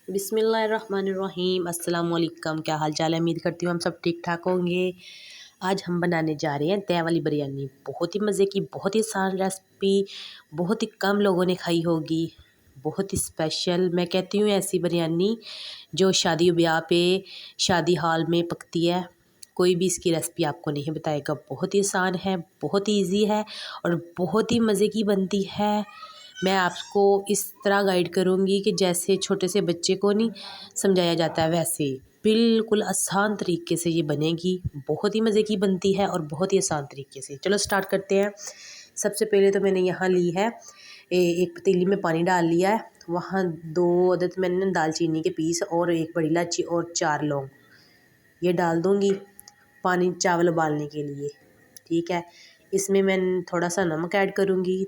बिस्मिल्लाहिर्रहमानिर्रहीम अस्सलाम वालेकुम। क्या हाल चाल है? उम्मीद करती हूँ हम सब ठीक ठाक होंगे। आज हम बनाने जा रहे हैं तय वाली बिरयानी। बहुत ही मज़े की, बहुत ही आसान रेसिपी, बहुत ही कम लोगों ने खाई होगी, बहुत ही स्पेशल। मैं कहती हूँ ऐसी बिरयानी जो शादी ब्याह पे, शादी हॉल में पकती है। कोई भी इसकी रेसिपी आपको नहीं बताएगा। बहुत ही आसान है, बहुत ही ईजी है और बहुत ही मज़े की बनती है। मैं आपको इस तरह गाइड करूँगी कि जैसे छोटे से बच्चे को नहीं समझाया जाता है, वैसे बिल्कुल आसान तरीके से ये बनेगी। बहुत ही मज़े की बनती है और बहुत ही आसान तरीके से। चलो स्टार्ट करते हैं। सबसे पहले तो मैंने यहाँ ली है एक पतीली में पानी डाल लिया है। वहाँ 2 अदद मैंने दालचीनी के पीस और 1 बड़ी इलायची और 4 लौंग ये डाल दूँगी पानी चावल उबालने के लिए। ठीक है, इसमें मैं थोड़ा सा नमक ऐड करूँगी।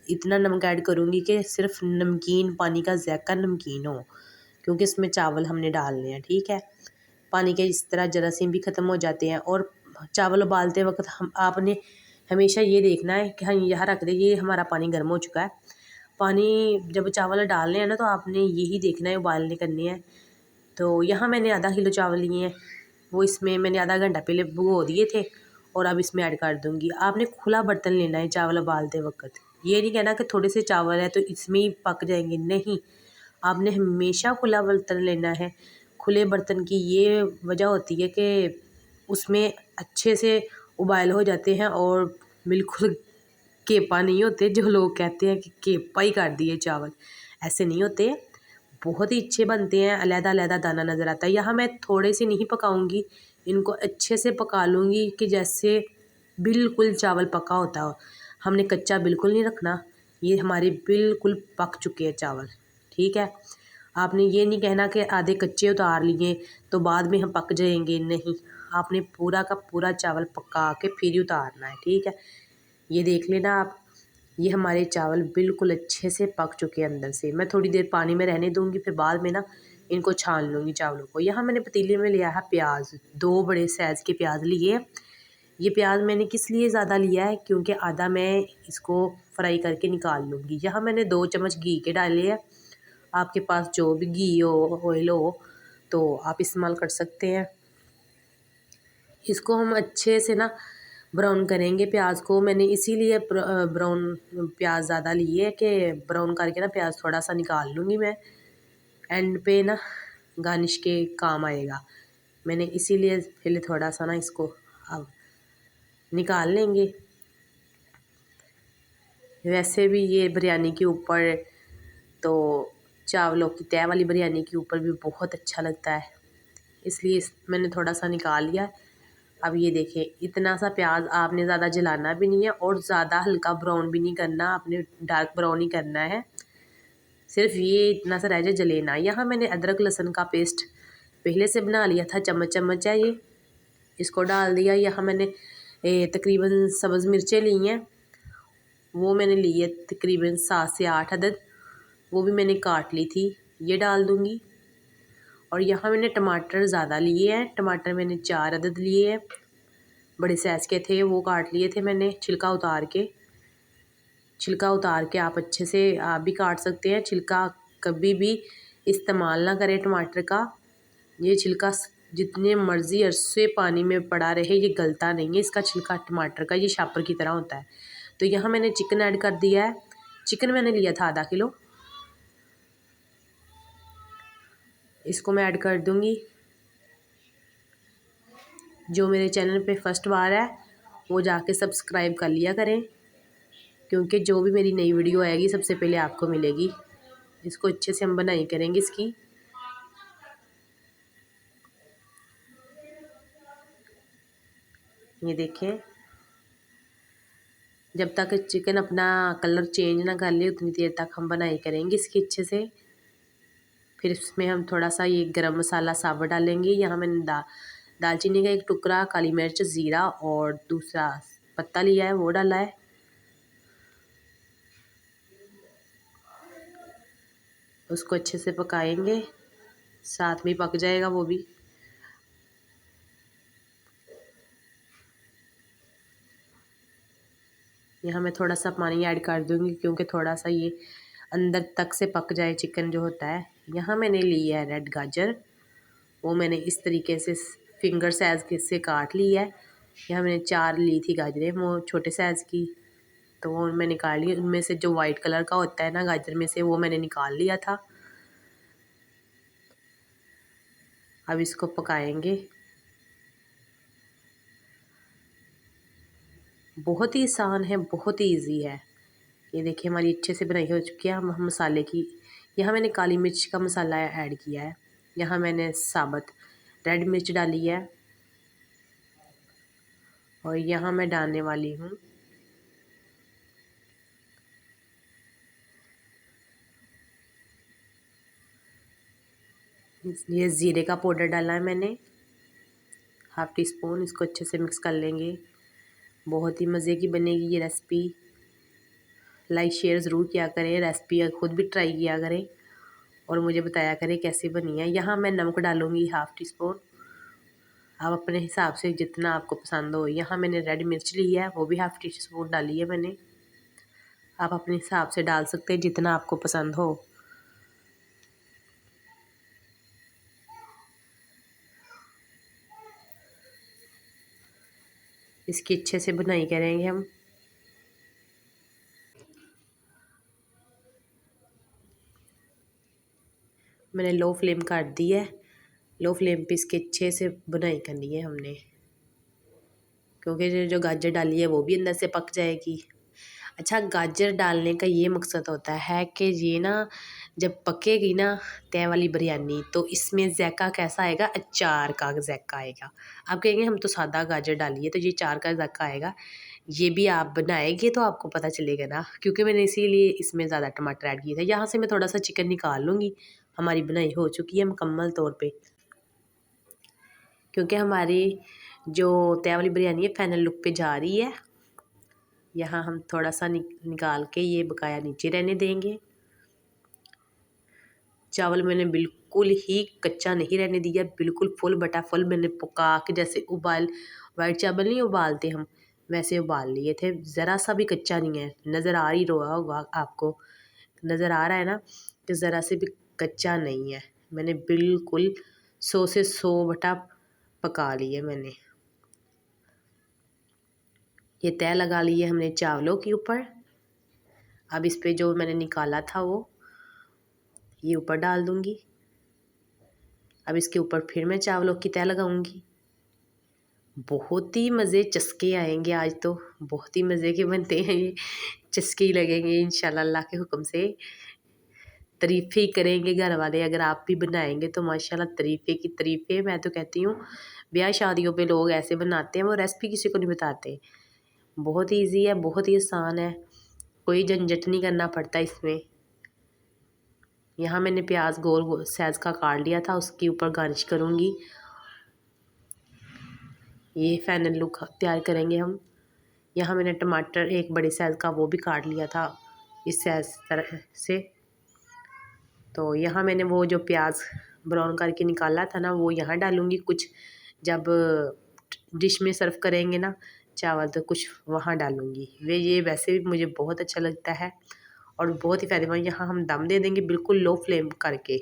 इतना नमक ऐड करूँगी कि सिर्फ नमकीन पानी का ज़ायका नमकीन हो, क्योंकि इसमें चावल हमने डालने हैं। ठीक है, पानी के इस तरह जरासीम भी ख़त्म हो जाते हैं। और चावल उबालते वक्त आपने हमेशा ये देखना है कि हम यहाँ रख दें, ये हमारा पानी गर्म हो चुका है। पानी जब चावल डालने हैं ना, तो आपने यही देखना है, उबालने करने हैं। तो यहाँ मैंने आधा किलो चावल लिए हैं, वो इसमें मैंने आधा घंटा पहले भिगो दिए थे और अब इसमें ऐड कर दूँगी। आपने खुला बर्तन लेना है चावल उबालते वक्त। ये नहीं कहना कि थोड़े से चावल है तो इसमें ही पक जाएंगे, नहीं। आपने हमेशा खुला बर्तन लेना है। खुले बर्तन की ये वजह होती है कि उसमें अच्छे से उबाल हो जाते हैं और बिल्कुल केपा नहीं होते। जो लोग कहते हैं कि केपा ही कर दिए चावल, ऐसे नहीं होते। बहुत ही अच्छे बनते हैं, अलग-अलग दाना नज़र आता है। यहाँ मैं थोड़े से नहीं पकाऊंगी, इनको अच्छे से पका लूँगी कि जैसे बिल्कुल चावल पका होता हो। हमने कच्चा बिल्कुल नहीं रखना। ये हमारे बिल्कुल पक चुके हैं चावल। ठीक है, आपने ये नहीं कहना कि आधे कच्चे उतार लिए तो बाद में हम पक जाएंगे, नहीं। आपने पूरा का पूरा चावल पका के फिर ही उतारना है। ठीक है, ये देख लेना आप। ये हमारे चावल बिल्कुल अच्छे से पक चुके हैं अंदर से। मैं थोड़ी देर पानी में रहने दूँगी, फिर बाद में ना इनको छान लूँगी चावलों को। यहाँ मैंने पतीले में लिया है प्याज, 2 बड़े साइज़ के प्याज लिए। ये प्याज मैंने किस लिए ज़्यादा लिया है, क्योंकि आधा मैं इसको फ्राई करके निकाल लूँगी। यहाँ मैंने 2 चम्मच घी के डाले हैं। आपके पास जो भी घी हो, ऑयल हो, तो आप इस्तेमाल कर सकते हैं। इसको हम अच्छे से ना ब्राउन करेंगे प्याज को। मैंने इसीलिए ब्राउन प्याज ज़्यादा लिए है कि ब्राउन करके ना प्याज थोड़ा सा निकाल लूँगी मैं, एंड पे ना गार्निश के काम आएगा। मैंने इसीलिए पहले थोड़ा सा ना इसको अब निकाल लेंगे। वैसे भी ये बिरयानी के ऊपर, तो चावलों की तय वाली बिरयानी के ऊपर भी बहुत अच्छा लगता है, इसलिए मैंने थोड़ा सा निकाल लिया। अब ये देखें, इतना सा प्याज आपने ज़्यादा जलाना भी नहीं है और ज़्यादा हल्का ब्राउन भी नहीं करना, आपने डार्क ब्राउन ही करना है। सिर्फ ये इतना सा रह जाए जले ना। यहाँ मैंने अदरक लहसुन का पेस्ट पहले से बना लिया था, चम्मच चम्मच है ये, इसको डाल दिया। यहाँ मैंने तकरीबन सब्ज़ मिर्चें ली हैं, वो मैंने ली है तकरीबन 7 से 8 अदद, वो भी मैंने काट ली थी, ये डाल दूँगी। और यहाँ मैंने टमाटर ज़्यादा लिए हैं, टमाटर मैंने 4 अदद लिए हैं, बड़े साइज़ के थे, वो काट लिए थे मैंने छिलका उतार के। छिलका उतार के आप अच्छे से आप भी काट सकते हैं। छिलका कभी भी इस्तेमाल ना करें टमाटर का। ये छिलका जितने मर्ज़ी अरसे पानी में पड़ा रहे, ये गलता नहीं है। इसका छिलका टमाटर का ये शापर की तरह होता है। तो यहाँ मैंने चिकन ऐड कर दिया है। चिकन मैंने लिया था आधा किलो, इसको मैं ऐड कर दूँगी। जो मेरे चैनल पे फर्स्ट बार है वो जाके सब्सक्राइब कर लिया करें, क्योंकि जो भी मेरी नई वीडियो आएगी सबसे पहले आपको मिलेगी। इसको अच्छे से हम बनाई करेंगे इसकी। ये देखें, जब तक चिकन अपना कलर चेंज ना कर ले उतनी देर तक हम बनाई करेंगे इसकी अच्छे से। फिर इसमें हम थोड़ा सा ये गरम मसाला साबुत डालेंगे। यहाँ मैंने दालचीनी का 1 टुकड़ा, काली मिर्च, ज़ीरा और दूसरा पत्ता लिया है, वो डाला है। उसको अच्छे से पकाएंगे, साथ में पक जाएगा वो भी। यहाँ मैं थोड़ा सा पानी ऐड कर दूँगी, क्योंकि थोड़ा सा ये अंदर तक से पक जाए चिकन जो होता है। यहाँ मैंने ली है रेड गाजर, वो मैंने इस तरीके से फिंगर साइज़ के से काट ली है। यहाँ मैंने 4 ली थी गाजरें, वो छोटे साइज़ की, तो वो मैं निकाल ली। उनमें से जो वाइट कलर का होता है ना गाजर में से, वो मैंने निकाल लिया था। अब इसको पकाएंगे। बहुत ही आसान है, बहुत ही ईजी है। ये देखिए हमारी अच्छे से बनाई हो चुकी है। हम मसाले की, यहाँ मैंने काली मिर्च का मसाला ऐड किया है। यहाँ मैंने साबुत रेड मिर्च डाली है और यहाँ मैं डालने वाली हूँ ये ज़ीरे का पाउडर डाला है मैंने, 1/2 टीस्पून। इसको अच्छे से मिक्स कर लेंगे। बहुत ही मज़े की बनेगी ये रेसिपी। लाइक शेयर ज़रूर किया करें, रेसिपी खुद भी ट्राई किया करें और मुझे बताया करें कैसी बनी है। यहाँ मैं नमक डालूँगी 1/2 टीस्पून। आप अपने हिसाब से जितना आपको पसंद हो। यहाँ मैंने रेड मिर्च ली है, वो भी 1/2 टीस्पून डाली है मैंने। आप अपने हिसाब से डाल सकते हैं जितना आपको पसंद हो। इसकी अच्छे से बुनाई करेंगे हम। मैंने लो फ्लेम कर दी है। लो फ्लेम पे इसके अच्छे से बुनाई करनी है हमने, क्योंकि जो गाजर डाली है वो भी अंदर से पक जाएगी। अच्छा, गाजर डालने का ये मकसद होता है कि ये ना जब पकेगी ना तय वाली बिरयानी, तो इसमें ज़ायका कैसा आएगा, अचार का ज़ायका आएगा। आप कहेंगे हम तो सादा गाजर डालिए, तो ये अचार का ज़ायका आएगा। ये भी आप बनाएंगे तो आपको पता चलेगा ना, क्योंकि मैंने इसीलिए इसमें ज़्यादा टमाटर ऐड किए थे। यहाँ से मैं थोड़ा सा चिकन निकाल लूँगी। हमारी बनाई हो चुकी है मुकम्मल तौर पर, क्योंकि हमारी जो तय वाली बिरयानी है फाइनल लुक पे जा रही है। यहाँ हम थोड़ा सा निकाल के ये बकाया नीचे रहने देंगे। चावल मैंने बिल्कुल ही कच्चा नहीं रहने दिया, बिल्कुल फुल बटा फुल मैंने पका के, जैसे उबाल वाइट चावल नहीं उबालते हम, वैसे उबाल लिए थे। ज़रा सा भी कच्चा नहीं है। नज़र आ ही रहा होगा आपको, नज़र आ रहा है ना कि ज़रा से भी कच्चा नहीं है। मैंने बिल्कुल 100 से 100 बटा पका लिए मैंने। ये तय लगा लिए हमने चावलों के ऊपर। अब इस पे जो मैंने निकाला था वो ये ऊपर डाल दूंगी। अब इसके ऊपर फिर मैं चावलों की तय लगाऊंगी। बहुत ही मज़े चस्के आएंगे आज तो, बहुत ही मज़े के बनते हैं ये, चस्के ही लगेंगे इंशाल्लाह अल्लाह के हुक्म से। तारीफ़ें ही करेंगे घर वाले। अगर आप भी बनाएंगे तो माशाल्लाह तारीफ़ें की तारीफ़ें। मैं तो कहती हूँ ब्याह शादियों पे लोग ऐसे बनाते हैं, वो रेसिपी किसी को नहीं बताते। बहुत ही ईजी है, बहुत ही आसान है, कोई झंझट नहीं करना पड़ता इसमें। यहाँ मैंने प्याज गोल साइज़ का काट लिया था, उसके ऊपर गार्निश करूँगी। ये फाइनल लुक तैयार करेंगे हम। यहाँ मैंने टमाटर एक बड़े साइज़ का वो भी काट लिया था इस साइज़ तरह से। तो यहाँ मैंने वो जो प्याज ब्राउन करके निकाला था ना, वो यहाँ डालूँगी। कुछ जब डिश में सर्व करेंगे ना चावल, तो कुछ वहाँ डालूँगी। ये वैसे भी मुझे बहुत अच्छा लगता है और बहुत ही फ़ायदेमंद। यहाँ हम दम दे देंगे बिल्कुल लो फ्लेम करके।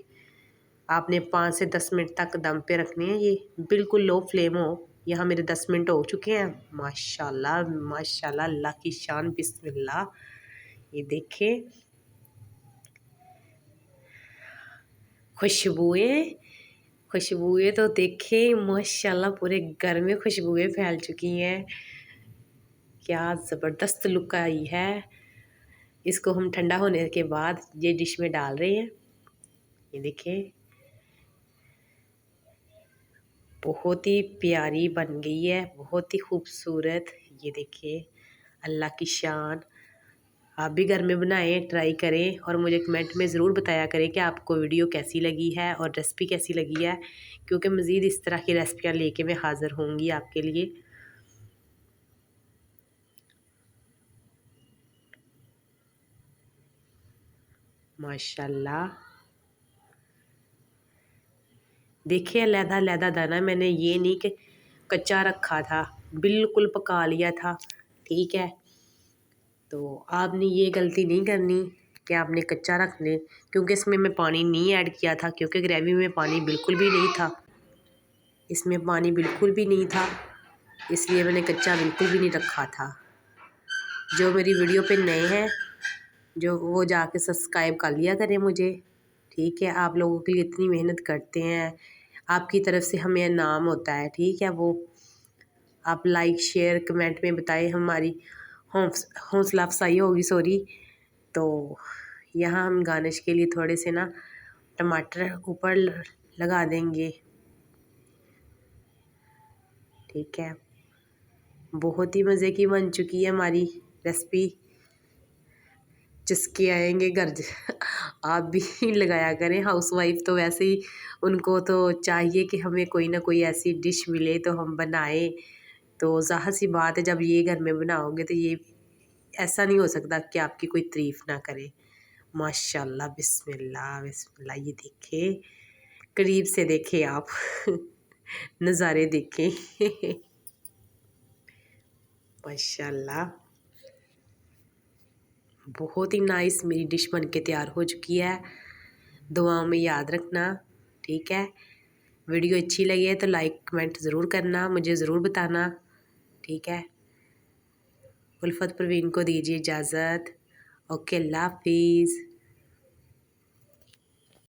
आपने 5 से 10 मिनट तक दम पे रखने हैं, ये बिल्कुल लो फ्लेम हो। यहाँ मेरे 10 मिनट हो चुके हैं। माशाल्लाह माशाल्लाह, अल्लाह की शान, बिस्मिल्लाह। ये देखें खुशबुएं, खुशबुएं तो देखें माशाल्लाह, पूरे घर में खुशबुएं फैल चुकी हैं। क्या ज़बरदस्त लुक आई है। इसको हम ठंडा होने के बाद ये डिश में डाल रहे हैं। ये देखें बहुत ही प्यारी बन गई है, बहुत ही खूबसूरत। ये देखिए अल्लाह की शान। आप भी घर में बनाएं, ट्राई करें और मुझे कमेंट में ज़रूर बताया करें कि आपको वीडियो कैसी लगी है और रेसिपी कैसी लगी है, क्योंकि मज़ीद इस तरह की रेसिपियाँ लेके मैं हाज़िर होंगी आपके लिए। माशाल्लाह देखिए अलहदा दाना, मैंने ये नहीं कि कच्चा रखा था, बिल्कुल पका लिया था। ठीक है, तो आपने ये गलती नहीं करनी। कि आपने कच्चा रख लें, क्योंकि इसमें मैं पानी नहीं ऐड किया था, क्योंकि ग्रेवी में पानी बिल्कुल भी नहीं था, इसमें पानी बिल्कुल भी नहीं था, इसलिए मैंने कच्चा बिल्कुल भी नहीं रखा था। जो मेरी वीडियो पे नए हैं जो वो जाके सब्सक्राइब कर लिया करें मुझे, ठीक है। आप लोगों के लिए इतनी मेहनत करते हैं, आपकी तरफ से हमें इनाम होता है, ठीक है। वो आप लाइक शेयर कमेंट में बताएं, हमारी हौसला अफजाई होगी। सॉरी। तो यहाँ हम गार्निश के लिए थोड़े से ना टमाटर ऊपर लगा देंगे, ठीक है। बहुत ही मज़े की बन चुकी है हमारी रेसिपी। जिसके आएंगे घर आप भी लगाया करें। हाउसवाइफ तो वैसे ही उनको तो चाहिए कि हमें कोई ना कोई ऐसी डिश मिले तो हम बनाएं। तो ज़ाहिर सी बात है, जब ये घर में बनाओगे तो ये ऐसा नहीं हो सकता कि आपकी कोई तारीफ़ ना करे। माशाल्लाह, बिस्मिल्लाह बिस्मिल्लाह। ये देखें, करीब से देखें आप नज़ारे देखें माशाल्लाह, बहुत ही नाइस मेरी डिश बन के तैयार हो चुकी है। दुआओं में याद रखना, ठीक है। वीडियो अच्छी लगी है तो लाइक कमेंट ज़रूर करना, मुझे ज़रूर बताना, ठीक है। उल्फत परवीन को दीजिए इजाज़त। ओके, अल्लाह हाफिज़।